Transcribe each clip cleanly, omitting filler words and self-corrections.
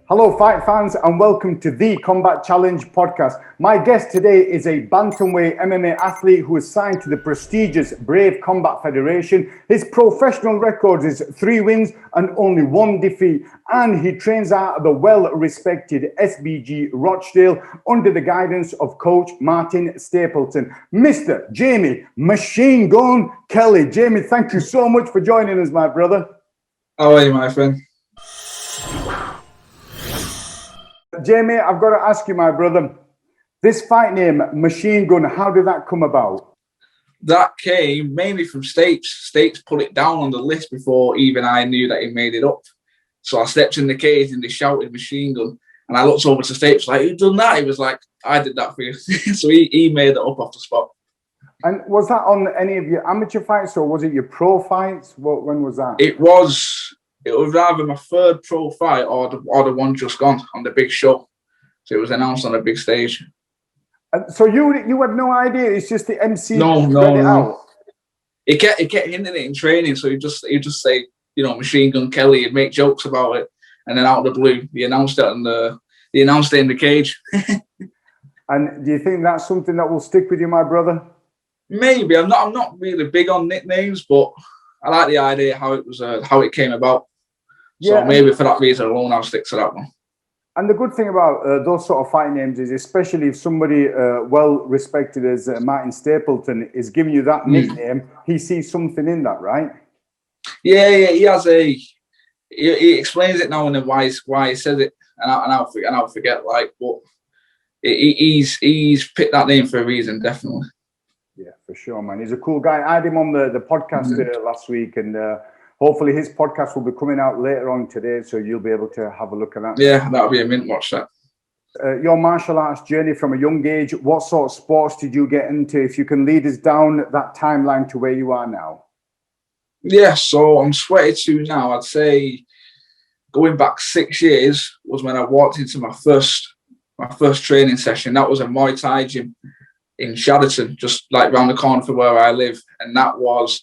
Hello, fight fans, and welcome to the Combat Challenge podcast. My guest today is a bantamweight MMA athlete who is signed to the prestigious Brave Combat Federation. His professional record is 3 wins and only 1 defeat, and he trains out of the well-respected SBG Rochdale under the guidance of Coach Martin Stapleton. Mr. Jamie Machine Gun Kelly. Jamie, thank you so much for joining us, my brother. How are you, my friend? Jamie, I've got to ask you, my brother, this fight name, Machine Gun, how did that come about? That came mainly from Stapes. Stapes put it down on the list before even I knew that he made it up. So I stepped in the cage and they shouted Machine Gun. And I looked over to Stapes like, who done that? He was like, I did that for you. So he made it up off the spot. And was that on any of your amateur fights or was it your pro fights? When was that? It was either my 3rd pro fight or the one just gone on the big show. So it was announced on a big stage. And so you had no idea? It's just the MC No. He kept hinting it in training. So he'd just say, Machine Gun Kelly. He'd make jokes about it. And then out of the blue, he announced it he announced it in the cage. And do you think that's something that will stick with you, my brother? Maybe. I'm not really big on nicknames, but I like the idea how it came about. So maybe for that reason alone, I'll stick to that one. And the good thing about those sort of fight names is, especially if somebody well-respected as Martin Stapleton is giving you that nickname, he sees something in that, right? Yeah. He has he explains it now and then why he says it, and I'll forget. But he's picked that name for a reason, definitely. Yeah, for sure, man. He's a cool guy. I had him on the podcast last week, and hopefully his podcast will be coming out later on today, so you'll be able to have a look at that. Yeah, that'll be a mint watch, that. Your martial arts journey from a young age, what sort of sports did you get into? If you can lead us down that timeline to where you are now. Yeah, so I'm 22 now. I'd say going back 6 years was when I walked into my first training session. That was a Muay Thai gym in Shadderton, just like round the corner from where I live. And that was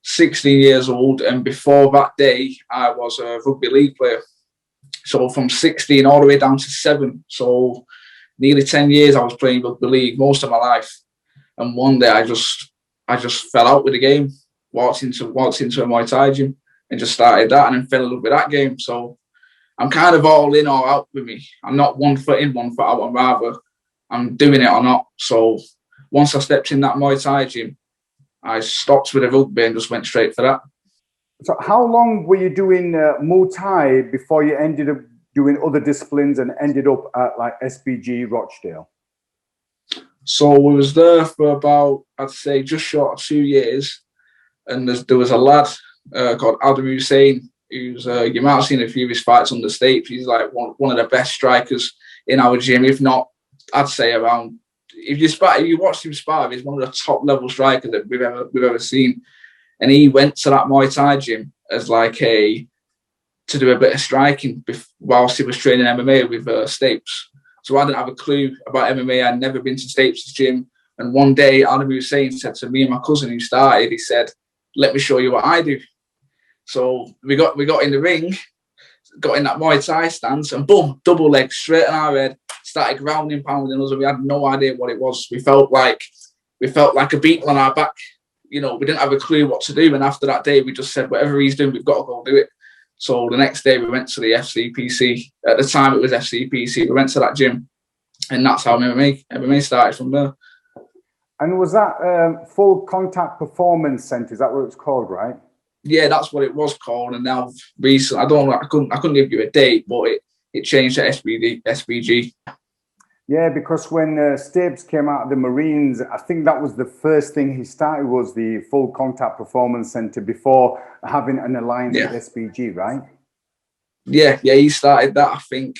16 years old. And before that day, I was a rugby league player. So from 16 all the way down to 7. So nearly 10 years I was playing rugby league, most of my life. And one day I just fell out with the game, walked into a Muay Thai gym and just started that, and then fell in love with that game. So I'm kind of all in or out with me. I'm not 1 foot in, 1 foot out. I'm rather I'm doing it or not. So once I stepped in that Muay Thai gym, I stopped with the rugby and just went straight for that. So how long were you doing Muay Thai before you ended up doing other disciplines and ended up at like SBG Rochdale? So we was there for about, I'd say, just short of 2 years. And there was a lad called Adam Hussein, who's, you might have seen a few of his fights on the stage. He's like one of the best strikers in our gym, if not, I'd say around. If you watch him spar, he's one of the top level strikers that we've ever seen. And he went to that Muay Thai gym as to do a bit of striking whilst he was training MMA with Stapes. So I didn't have a clue about MMA. I'd never been to Stapes' gym. And one day, Adam Hussein said to me and my cousin who started, he said, "Let me show you what I do." So we got in the ring, got in that Muay Thai stance, and boom, double leg straight in our head. Started grounding, pounding us, and we had no idea what it was. We felt like a beetle on our back. We didn't have a clue what to do. And after that day, we just said, whatever he's doing, we've got to go do it. So the next day, we went to the FCPC. At the time, it was FCPC. We went to that gym, and that's how MMA started from there. And was that Full Contact Performance Centre? Is that what it's called, right? Yeah, that's what it was called. And now recently, I couldn't give you a date, but it changed to SBG. Yeah, because when Stapes came out of the Marines, I think that was the first thing he started, was the Full Contact Performance Centre before having an alliance with SBG, right? Yeah, he started that, I think.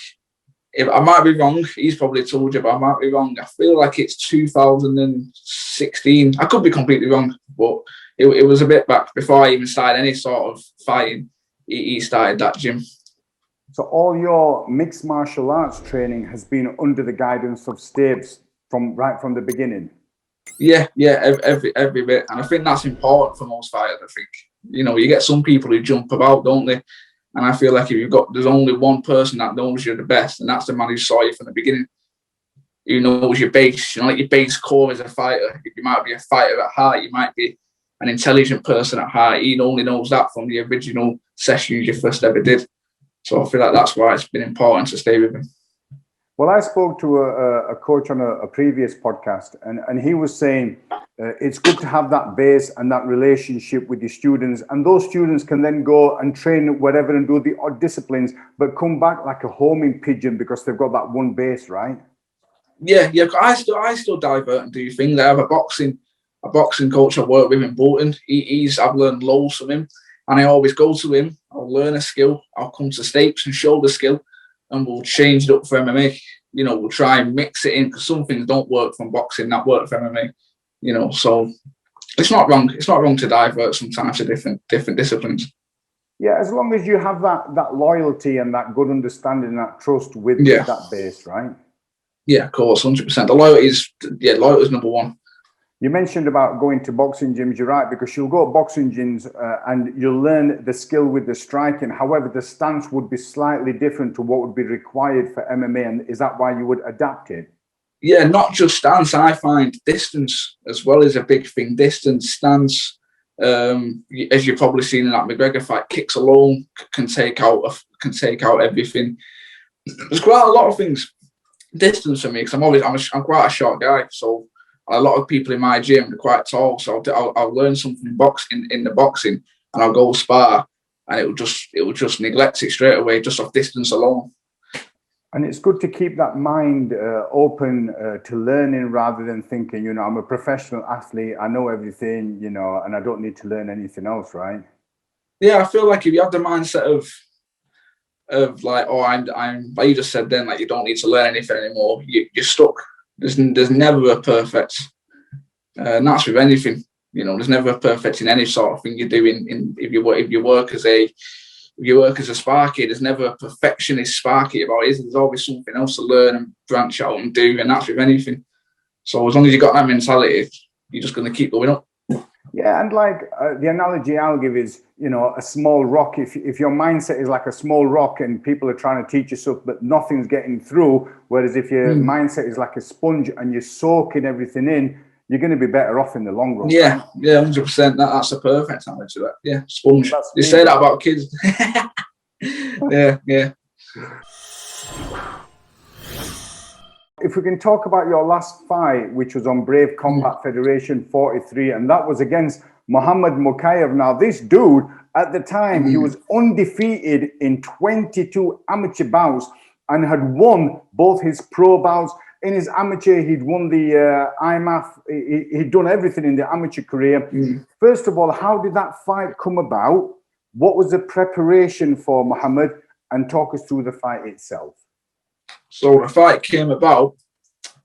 If I might be wrong, he's probably told you, but I might be wrong. I feel like it's 2016. I could be completely wrong, but it was a bit back before I even started any sort of fighting. He started that gym. So all your mixed martial arts training has been under the guidance of Stapes from the beginning? Yeah, every bit. And I think that's important for most fighters, I think. You get some people who jump about, don't they? And I feel like there's only one person that knows you're the best, and that's the man who saw you from the beginning. Who knows your base, like your base core as a fighter. You might be a fighter at heart, you might be an intelligent person at heart. He only knows that from the original sessions you first ever did. So I feel like that's why it's been important to stay with him. Well, I spoke to a coach on a previous podcast, and he was saying it's good to have that base and that relationship with your students, and those students can then go and train whatever and do the odd disciplines, but come back like a homing pigeon because they've got that one base, right? Yeah. I still divert and do things. I have a boxing coach I work with in Bolton. I've learned loads from him, and I always go to him. I'll learn a skill. I'll come to Stapes and show the skill, and we'll change it up for MMA. We'll try and mix it in, because some things don't work from boxing that work for MMA. So it's not wrong. It's not wrong to divert sometimes to different disciplines. Yeah, as long as you have that loyalty and that good understanding, that trust with that base, right? Yeah, of course, 100%. The loyalty is number one. You mentioned about going to boxing gyms. You're right, because you'll go to boxing gyms and you'll learn the skill with the striking. However, the stance would be slightly different to what would be required for MMA. And is that why you would adapt it? Yeah, not just stance. I find distance as well is a big thing. Distance, stance. As you've probably seen in that McGregor fight, kicks alone can take out everything. There's quite a lot of things. Distance for me, because I'm quite a short guy, so a lot of people in my gym are quite tall. So I'll learn something in the boxing, and I'll go spar, and it will just neglect it straight away just off distance alone. And it's good to keep that mind open to learning, rather than thinking, I'm a professional athlete, I know everything, and I don't need to learn anything else, right? Yeah, I feel like if you have the mindset of like, I'm like you just said then, like you don't need to learn anything anymore, you're stuck. There's never a perfect, and that's with anything. There's never a perfect in any sort of thing you do. If you work as a sparky, there's never a perfectionist sparky about it. There's always something else to learn and branch out and do, and that's with anything. So as long as you got that mentality, you're just going to keep going up. Yeah, and like the analogy I'll give is, a small rock. If your mindset is like a small rock and people are trying to teach you stuff, but nothing's getting through, whereas if your mindset is like a sponge and you're soaking everything in, you're going to be better off in the long run. Yeah, right? Yeah, 100%. That's a perfect analogy to that. Yeah, sponge. You say that about kids. Yeah. If we can talk about your last fight, which was on Brave Combat Federation 43, and that was against Mohammad Mokaev. Now, this dude, at the time, he was undefeated in 22 amateur bouts and had won both his pro bouts. In his amateur, he'd won the IMAF. He'd done everything in the amateur career. First of all, how did that fight come about? What was the preparation for Mohammad? And talk us through the fight itself. So the fight came about.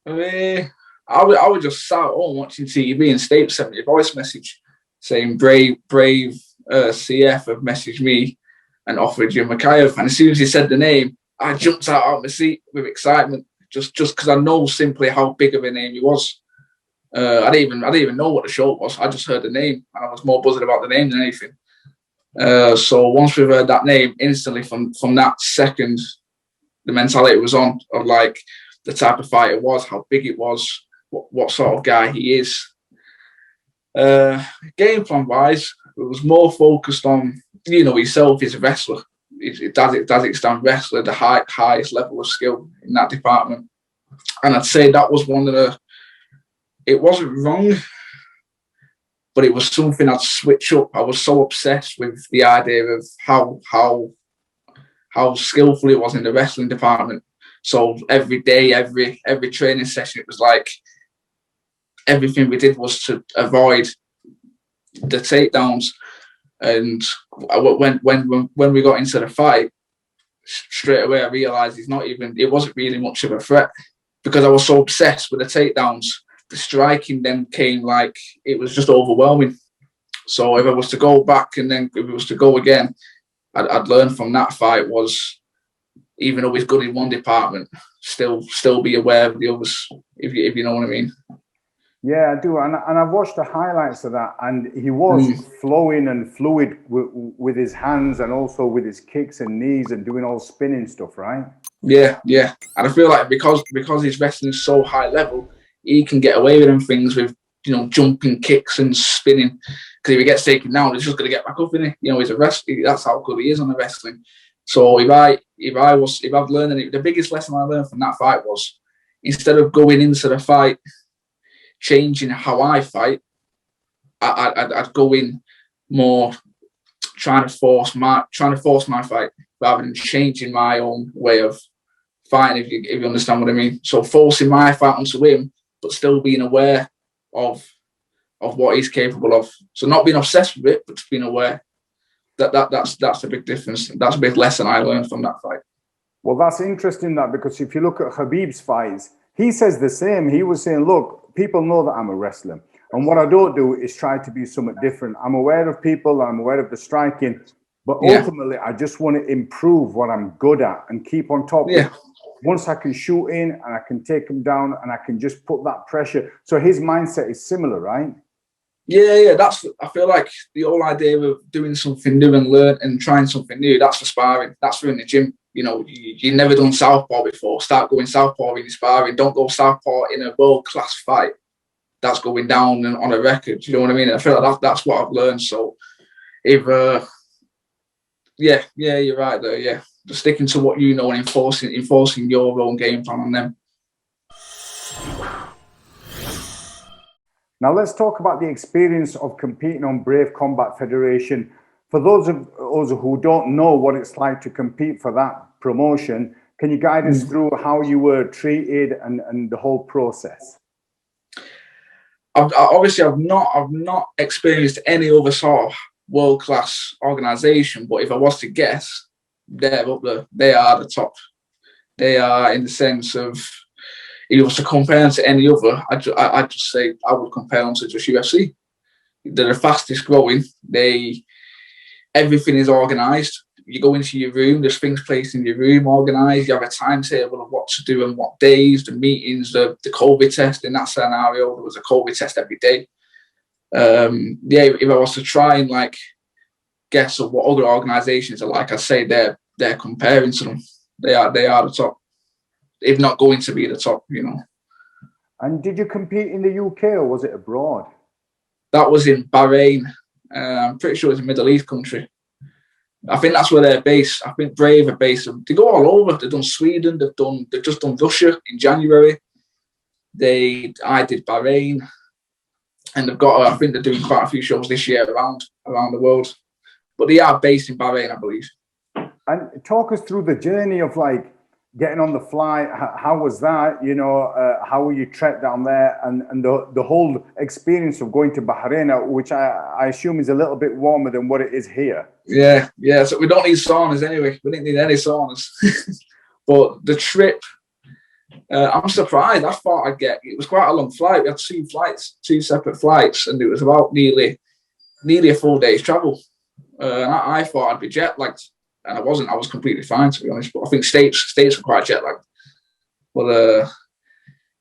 I was just sat at home watching TV, and Stapes sent me a voice message saying brave CF have messaged me and offered you Mokaev. And as soon as he said the name, I jumped out of my seat with excitement, just because I know simply how big of a name he was. I didn't even know what the show was. I just heard the name, and I was more buzzing about the name than anything. So once we've heard that name, instantly from that second, the mentality was on of like the type of fight it was, how big it was, what sort of guy he is. Game plan wise, it was more focused on, himself as a wrestler. Tajikistan wrestler, the highest level of skill in that department. And I'd say that was one of it wasn't wrong, but it was something I'd switch up. I was so obsessed with the idea of how skillful it was in the wrestling department. So every day, every training session, it was like everything we did was to avoid the takedowns. And when we got into the fight, straight away I realised it wasn't really much of a threat, because I was so obsessed with the takedowns. The striking then came like it was just overwhelming. So if I was to go back and then if it was to go again, I'd learn from that fight was, even though he's good in one department, still be aware of the others, if you know what I mean. Yeah, I do, and I've watched the highlights of that, and he was flowing and fluid with his hands and also with his kicks and knees and doing all spinning stuff, right? Yeah, yeah. And I feel like because his wrestling is so high level, he can get away with them things with jumping kicks and spinning. Because if he gets taken down, he's just going to get back up, isn't he? He's a wrestler. That's how good he is on the wrestling. So if I've learned anything, the biggest lesson I learned from that fight was, instead of going into the fight changing how I fight, I'd go in more trying to force my fight rather than changing my own way of fighting. If you understand what I mean. So forcing my fight onto him, but still being aware of what he's capable of. So not being obsessed with it, but just being aware. That's a big difference. That's a big lesson I learned from that fight. Well, that's interesting, because if you look at Khabib's fights, he says the same. He was saying, look, people know that I'm a wrestler, and what I don't do is try to be something different. I'm aware of people, I'm aware of the striking, but ultimately I just want to improve what I'm good at and keep on top. Yeah. Once I can shoot in and I can take him down and I can just put that pressure. So his mindset is similar, right? Yeah. I feel like the whole idea of doing something new and trying something new, that's for sparring. That's for in the gym. You've never done southpaw before. Start going southpaw in your sparring. Don't go southpaw in a world-class fight. That's going down on a record. You know what I mean? I feel like that's what I've learned. So if you're right there. Yeah, just sticking to what you know and enforcing your own game plan on them. Now let's talk about the experience of competing on Brave Combat Federation. For those of us who don't know what it's like to compete for that promotion, can you guide us through how you were treated and the whole process? I've not experienced any other sort of world-class organisation, but if I was to guess, they're up there. They are the top. They are, in the sense of, if you was to compare them to any other, I'd just say I would compare them to just UFC. They're the fastest growing. Everything is organised. You go into your room, there's things placed in your room organised. You have a timetable of what to do and what days, the meetings, the COVID test. In that scenario, there was a COVID test every day. If I was to try and guess of what other organisations are like, I'd say they're comparing to them. They are the top, if not going to be the top. And did you compete in the UK or was it abroad? That was in Bahrain. I'm pretty sure it's a Middle East country. I think that's where they're based. I think Brave are based. They go all over. They've done Sweden. They've just done Russia in January. I did Bahrain, and I think they're doing quite a few shows this year around the world. But they are based in Bahrain, I believe. And talk us through the journey of getting on the flight. How was that? How were you trekked down there, and the whole experience of going to Bahrain, which I assume is a little bit warmer than what it is here. Yeah. So we don't need saunas anyway. We didn't need any saunas. But the trip, I'm surprised. I thought it was quite a long flight. We had two separate flights, and it was about nearly a full day's travel. And I thought I'd be jet lagged. And I wasn't. I was completely fine, to be honest. But I think states were quite jet lagged. But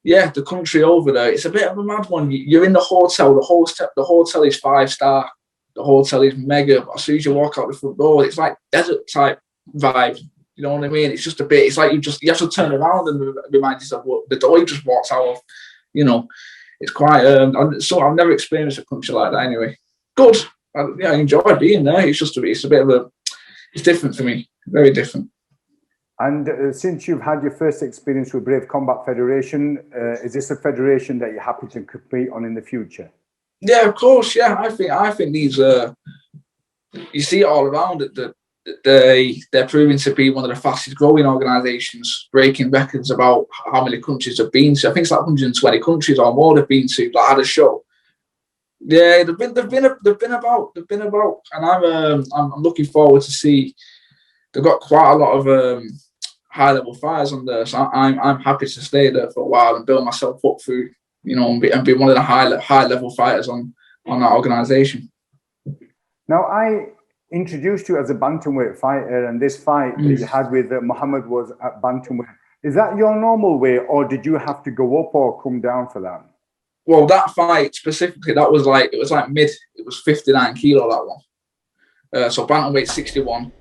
the country over there, it's a bit of a mad one. You're in the hotel. The hotel is 5-star. The hotel is mega. But as soon as you walk out the front door, it's like desert type vibe. You know what I mean? It's just a bit. It's like you have to turn around and remind yourself what the door you just walked out of. It's quite. So I've never experienced a country like that. Anyway, good. I enjoy being there. It's a bit of a. It's different for me, very different. And since you've had your first experience with Brave Combat Federation, is this a federation that you're happy to compete on in the future? Yeah, of course. Yeah, I think these. You see it all around it that they're proving to be one of the fastest growing organisations, breaking records about how many countries they've been to. I think it's 120 countries or more they've been to. Had a show. Yeah, they've been about, and I'm looking forward to see. They've got quite a lot of high level fighters on there, so I'm happy to stay there for a while and build myself up through, and be one of the high level fighters on that organisation. Now, I introduced you as a bantamweight fighter, and this fight that you had with Mohammad was at bantamweight. Is that your normal way, or did you have to go up or come down for that? Well, that fight specifically, it was like it was 59 kilo, that one. So bantamweight 61,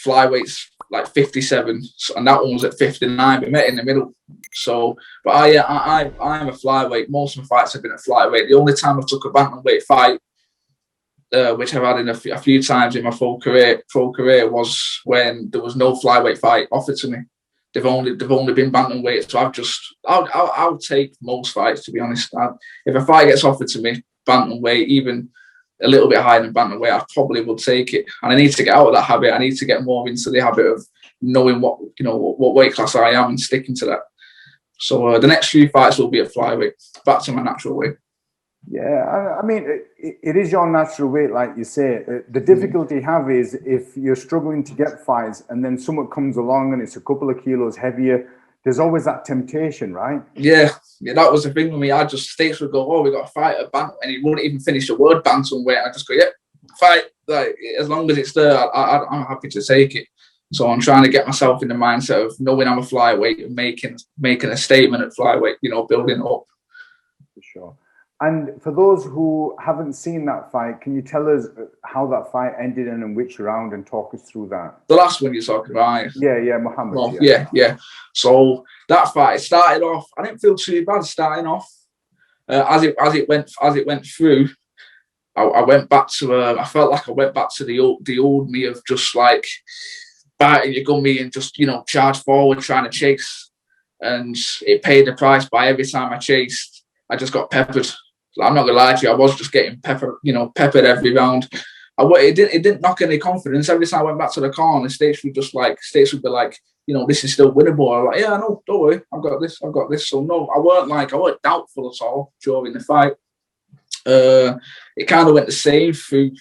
flyweight's like 57, and that one was at 59. We met in the middle. So, but I'm a flyweight. Most of my fights have been at flyweight. The only time I took a bantamweight fight, which I've had in a few times in my full career, was when there was no flyweight fight offered to me. They've only been bantamweight, so I'll take most fights, to be honest. If a fight gets offered to me, bantamweight, even a little bit higher than bantamweight, I probably would take it. And I need to get out of that habit. I need to get more into the habit of knowing what weight class I am and sticking to that. So the next few fights will be at flyweight, back to my natural weight. Yeah, I mean, it is your natural weight, like you say. The difficulty you have is if you're struggling to get fights and then someone comes along and it's a couple of kilos heavier, there's always that temptation, right? Yeah, that was the thing with me. States would go, oh, we got a fight at bantam, and he wouldn't even finish the word bantamweight. I just go, yeah, fight. Like, as long as it's there, I'm happy to take it. So I'm trying to get myself in the mindset of knowing I'm a flyweight and making a statement at flyweight, building up. For sure. And for those who haven't seen that fight, can you tell us how that fight ended and in which round, and talk us through that? The last one you're talking about? Yeah, Mohammad. Well, yeah. So that fight started off. I didn't feel too bad starting off. As it went through, I went back to. I felt like I went back to the old me of just like biting your gummy and just charge forward trying to chase, and it paid the price by every time I chased. I just got peppered. I'm not gonna lie to you, I was just getting peppered every round. It didn't knock any confidence. Every time I went back to the corner, States would be like, this is still winnable. I'm like, yeah, no, don't worry, I've got this. So no, I weren't doubtful at all during the fight. It kind of went the same through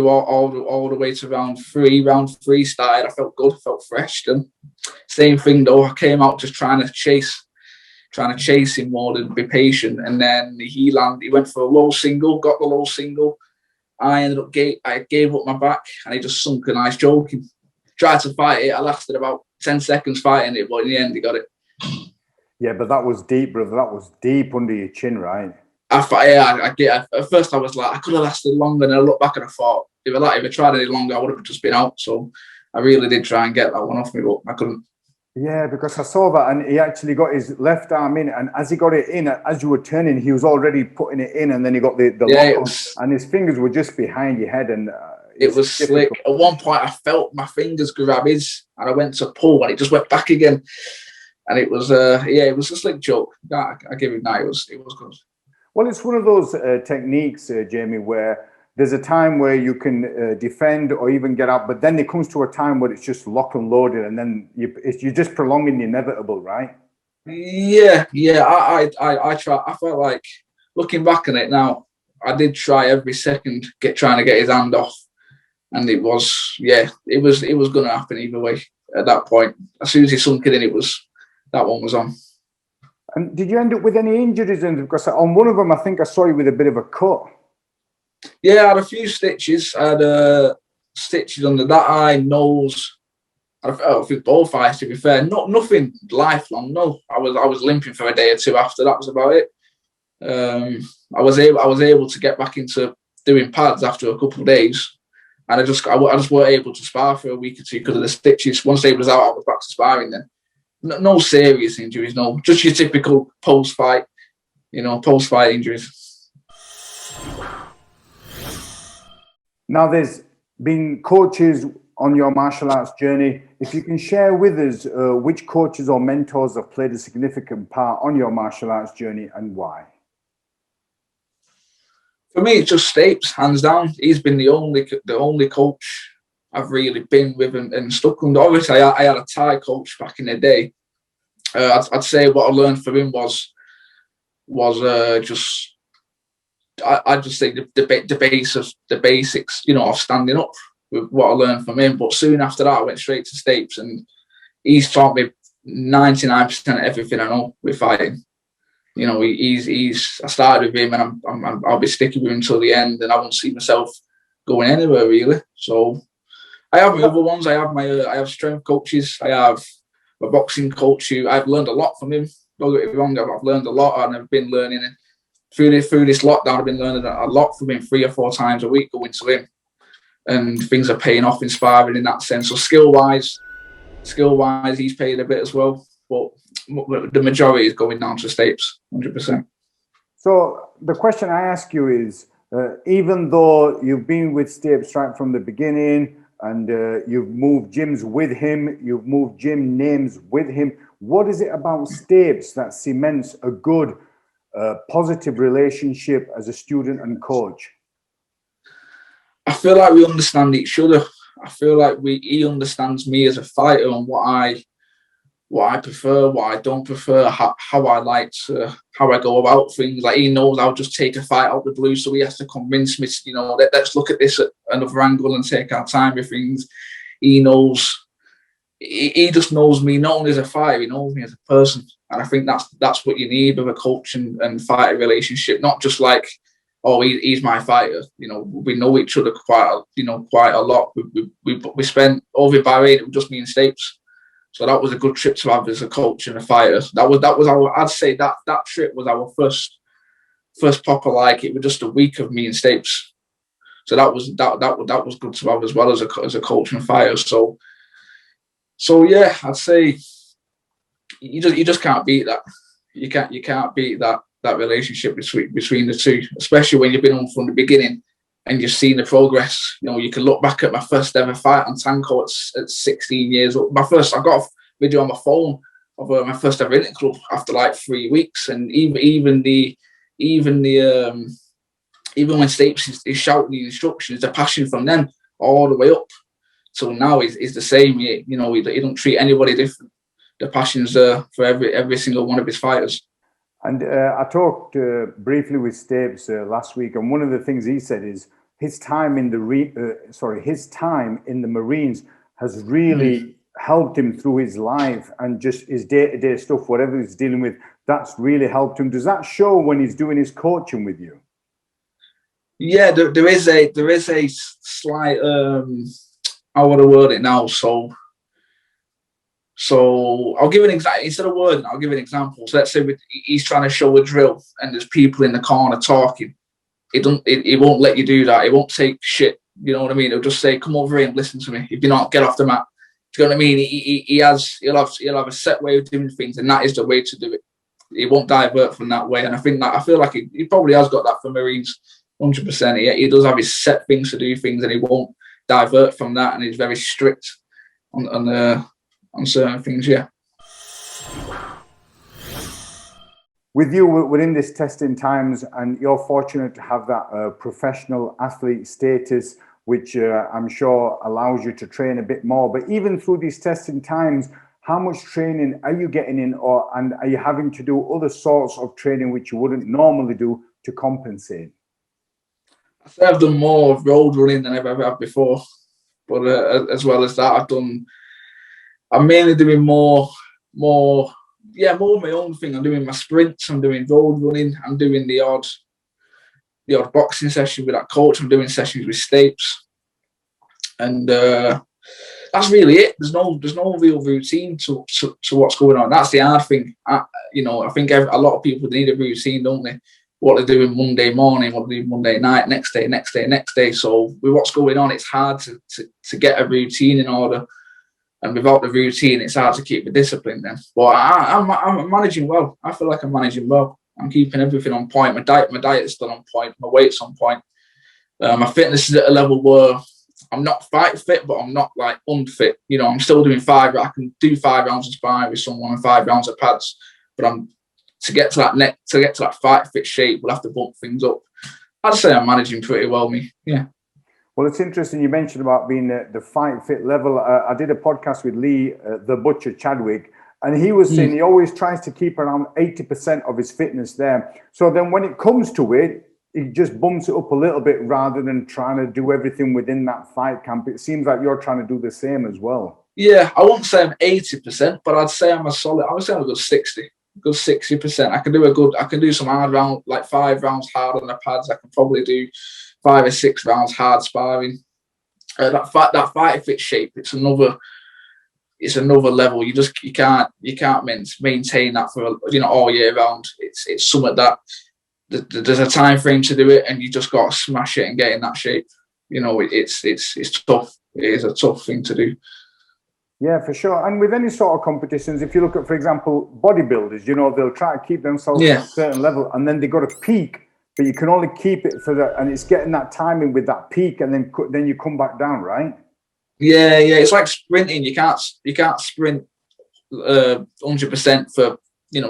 all the way to round three. Round three started, I felt good, felt fresh. Then same thing though, I came out just trying to chase him more than be patient, and then he went for a low single, got the low single. I gave up my back, and he just sunk a nice joking. Tried to fight it. I lasted about 10 seconds fighting it, but in the end he got it. Yeah, but that was deep, brother. That was deep under your chin, right? At first I was like, I could have lasted longer, and I looked back and I thought, if I tried any longer, I would have just been out. So I really did try and get that one off me, but I couldn't. Yeah, because I saw that, and he actually got his left arm in, and as he got it in, as you were turning, he was already putting it in, and then he got the lock on, and his fingers were just behind your head, and it was slick. At one point, I felt my fingers grab his, and I went to pull, and it just went back again, and it was it was a slick joke. I give him that. It was good. Well, it's one of those techniques, Jamie, where there's a time where you can defend or even get up, but then it comes to a time where it's just lock and loaded, and then you're just prolonging the inevitable, right? Yeah. I try. I felt like, looking back on it now, I did try every second trying to get his hand off, and it was going to happen either way. At that point, as soon as he sunk it in, that one was on. And did you end up with any injuries? Because on one of them, I think I saw you with a bit of a cut. Yeah, I had a few stitches. I had stitches under that eye, nose. I think both eyes, to be fair. Nothing lifelong. No, I was limping for a day or two after. That was about it. I was able to get back into doing pads after a couple of days, and I just weren't able to spar for a week or two because of the stitches. Once they was out, I was back to sparring then. No serious injuries. No, just your typical post-fight injuries. Now, there's been coaches on your martial arts journey. If you can share with us which coaches or mentors have played a significant part on your martial arts journey and why? For me, it's just Stapes, hands down. He's been the only coach I've really been with and stuck under. Obviously, I had a Thai coach back in the day. I'd say what I learned from him was just. I just say the basics, of standing up with what I learned from him. But soon after that, I went straight to Stapes, and he's taught me 99% of everything I know with fighting. I started with him, and I'll be sticking with him until the end, and I won't see myself going anywhere really. So I have my other ones. I have strength coaches. I have my boxing coach who I've learned a lot from him. Don't get me wrong, I've learned a lot, and I've been learning. And through this lockdown, I've been learning a lot from him 3 or 4 times a week going to him. And things are paying off, inspiring in that sense. So skill-wise, he's paid a bit as well. But the majority is going down to Stapes, 100%. So the question I ask you is, even though you've been with Stapes right from the beginning, and you've moved gyms with him, you've moved gym names with him, what is it about Stapes that cements a good, positive relationship as a student and coach? I feel like we understand each other. I feel like he understands me as a fighter and what I prefer, what I don't prefer, how I go about things. Like, he knows I'll just take a fight out the blue, so he has to convince me, let's look at this at another angle and take our time with things. He knows, he just knows me not only as a fighter, he knows me as a person. And I think that's what you need with a coach and fighter relationship, not just like, oh, he's my fighter. We know each other quite a lot. We spent over in Bahrain, it was just me and Stapes. So that was a good trip to have as a coach and a fighter. That was I'd say that trip was our first proper, like, it was just a week of me and Stapes. So that was good to have as well as a coach and fighter. So yeah, I'd say you just can't beat that. You can't beat that relationship between the two, especially when you've been on from the beginning and you've seen the progress. You can look back at my first ever fight on Tanko at 16 years old. I got a video on my phone of my first ever internet club after like 3 weeks, and even when Stapes is shouting the instructions, the passion from them all the way up till now is the same. He don't treat anybody different. The passion's there for every single one of his fighters. And I talked briefly with Stapes last week, and one of the things he said is his time in the Marines has really helped him through his life, and just his day-to-day stuff, whatever he's dealing with, that's really helped him. Does that show when he's doing his coaching with you? Yeah, there is a slight I want to word it now. So I'll give an example. Instead of wording, I'll give an example. So let's say he's trying to show a drill and there's people in the corner talking. It won't let you do that. It won't take shit. You know what I mean? It'll just say, come over here and listen to me. If you're not, get off the mat. Do you know what I mean? He'll have a set way of doing things, and that is the way to do it. He won't divert from that way. And I feel like he probably has got that for Marines, 100%. He does have his set things to do things, and he won't divert from that. And he's very strict on certain things, yeah. With you, we're in this testing times, and you're fortunate to have that professional athlete status, which I'm sure allows you to train a bit more. But even through these testing times, how much training are you getting in, and are you having to do other sorts of training which you wouldn't normally do to compensate? I think I've done more road running than I've ever had before. But as well as that, I'm mainly doing more of my own thing. I'm doing my sprints, I'm doing road running, I'm doing the odd boxing session with that coach, I'm doing sessions with Stapes. And that's really it. There's no real routine to what's going on. That's the hard thing. I think a lot of people need a routine, don't they? What they're doing Monday morning, what they're doing Monday night, next day. So with what's going on, it's hard to get a routine in order. And without the routine, it's hard to keep the discipline then. But I'm managing well. I feel like I'm managing well. I'm keeping everything on point. My diet is still on point. My weight's on point. My fitness is at a level where I'm not fight fit, but I'm not like unfit. I'm still doing I can do 5 rounds of sparring with someone and 5 rounds of pads. But to get to that fight fit shape, we'll have to bump things up. I'd say I'm managing pretty well, me. Yeah. Well, it's interesting you mentioned about being the fight fit level. I did a podcast with Lee, the Butcher Chadwick, and he was saying he always tries to keep around 80% of his fitness there. So then when it comes to it, he just bumps it up a little bit rather than trying to do everything within that fight camp. It seems like you're trying to do the same as well. Yeah, I won't say I'm 80%, but I'd say I'm a good 60. Good 60%. I can do some hard rounds, like 5 rounds hard on the pads. I can probably do 5 or 6 rounds hard sparring. That fight fit shape, it's another it's another level. You can't maintain that for all year round. It's something that there's a time frame to do it, and you just got to smash it and get in that shape. It's tough. It is a tough thing to do. Yeah, for sure. And with any sort of competitions, if you look at, for example, bodybuilders, they'll try to keep themselves at a certain level, and then they got to peak, but you can only keep it for that, and it's getting that timing with that peak, and then you come back down, right? Yeah. It's like sprinting. You can't sprint 100% for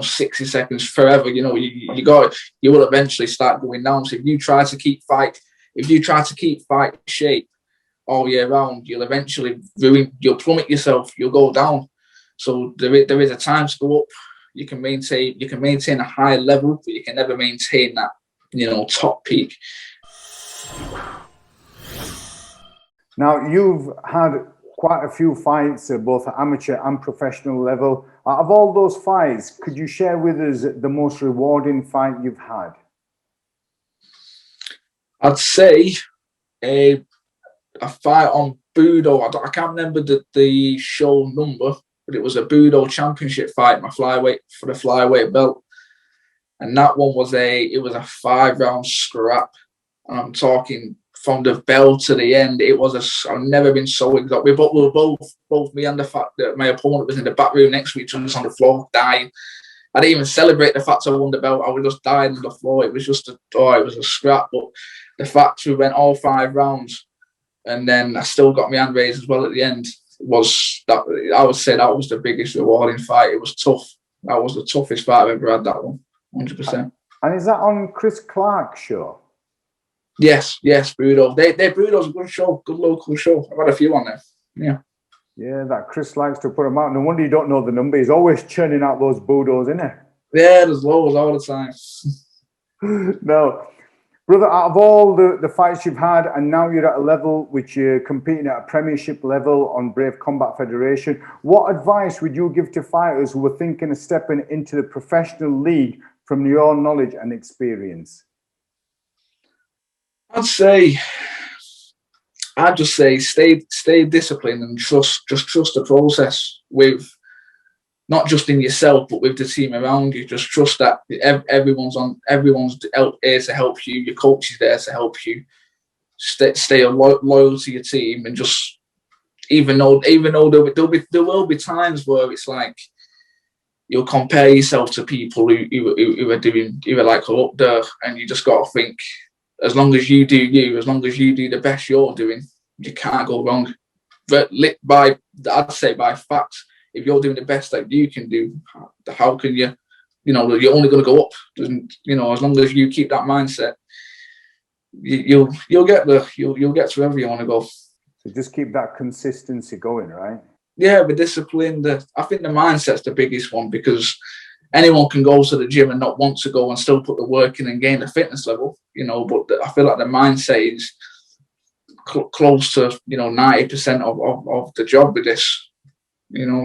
60 seconds forever. You will eventually start going down. So if you try to keep fight shape all year round, you'll eventually you'll plummet yourself. You'll go down. So there is a time to go up. You can maintain a high level, but you can never maintain that top peak. Now, you've had quite a few fights, both at amateur and professional level. Out of all those fights, could you share with us the most rewarding fight you've had? I'd say a fight on BUDO. I can't remember the show number, but it was a BUDO championship fight, for the flyweight belt. And that one was a 5-round scrap. And I'm talking from the bell to the end. I've never been so exhausted. We were both me and the fact that my opponent was in the back room next to each other on the floor, dying. I didn't even celebrate the fact I won the belt. I was just dying on the floor. It was just it was a scrap. But the fact we went all 5 rounds, and then I still got my hand raised as well at the end, was that I would say that was the biggest rewarding fight. It was tough. That was the toughest fight I've ever had, that one, 100%. And is that on Chris Clark's show? Yes, BUDO. BUDO's a good show, good local show. I've had a few on there. Yeah. Yeah, that Chris likes to put them out. No wonder you don't know the number. He's always churning out those BUDOs, isn't he? Yeah, there's loads all the time. No. Brother, out of all the fights you've had, and now you're at a level which you're competing at a premiership level on Brave Combat Federation, what advice would you give to fighters who were thinking of stepping into the professional league from your knowledge and experience? I'd just say stay disciplined and trust the process, with not just in yourself but with the team around you. Just trust that everyone's here to help you. Your coach is there to help you. Stay loyal to your team, and just even though there will be times where it's like you'll compare yourself to people who are doing, who are like up there, and you just got to think, as long as you do you, as long as you do the best you're doing, you can't go wrong. But I'd say by facts, if you're doing the best that you can do, how can you? You're only going to go up. As long as you keep that mindset, you'll get there. You'll get to wherever you want to go. So just keep that consistency going, right? Yeah, but discipline. I think the mindset's the biggest one, because anyone can go to the gym and not want to go and still put the work in and gain the fitness level, but I feel like the mindset is close to 90% of the job with this,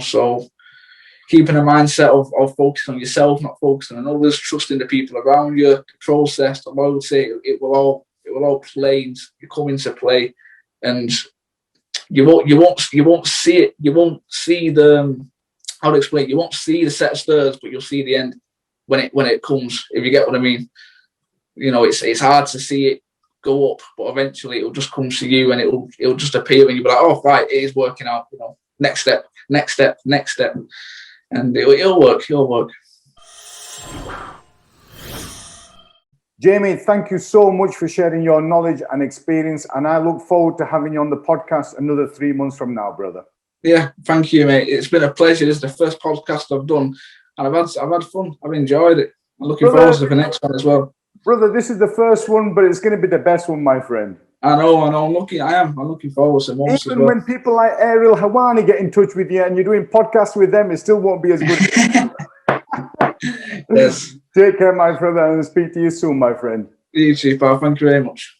so keeping a mindset of focusing on yourself, not focusing on others, trusting the people around you, the process, the loyalty, it will all come into play, and you won't see it. You won't see the, how to explain, you won't see the set of stairs, but you'll see the end when it comes, if you get what I mean. It's hard to see it go up, but eventually it'll just come to you, and it'll just appear, and you'll be like, oh right, it is working out, next step, and it'll work. Jamie, thank you so much for sharing your knowledge and experience, and I look forward to having you on the podcast another 3 months from now, brother. Yeah, thank you, mate. It's been a pleasure. This is the first podcast I've done, and I've had fun. I've enjoyed it. I'm looking forward to the next one as well. Brother, this is the first one, but it's going to be the best one, my friend. I know. I'm looking forward to more. Even when people like Ariel Hawani get in touch with you and you're doing podcasts with them, it still won't be as good. Yes. Take care, my brother, and speak to you soon, my friend. You too, pal. Thank you very much.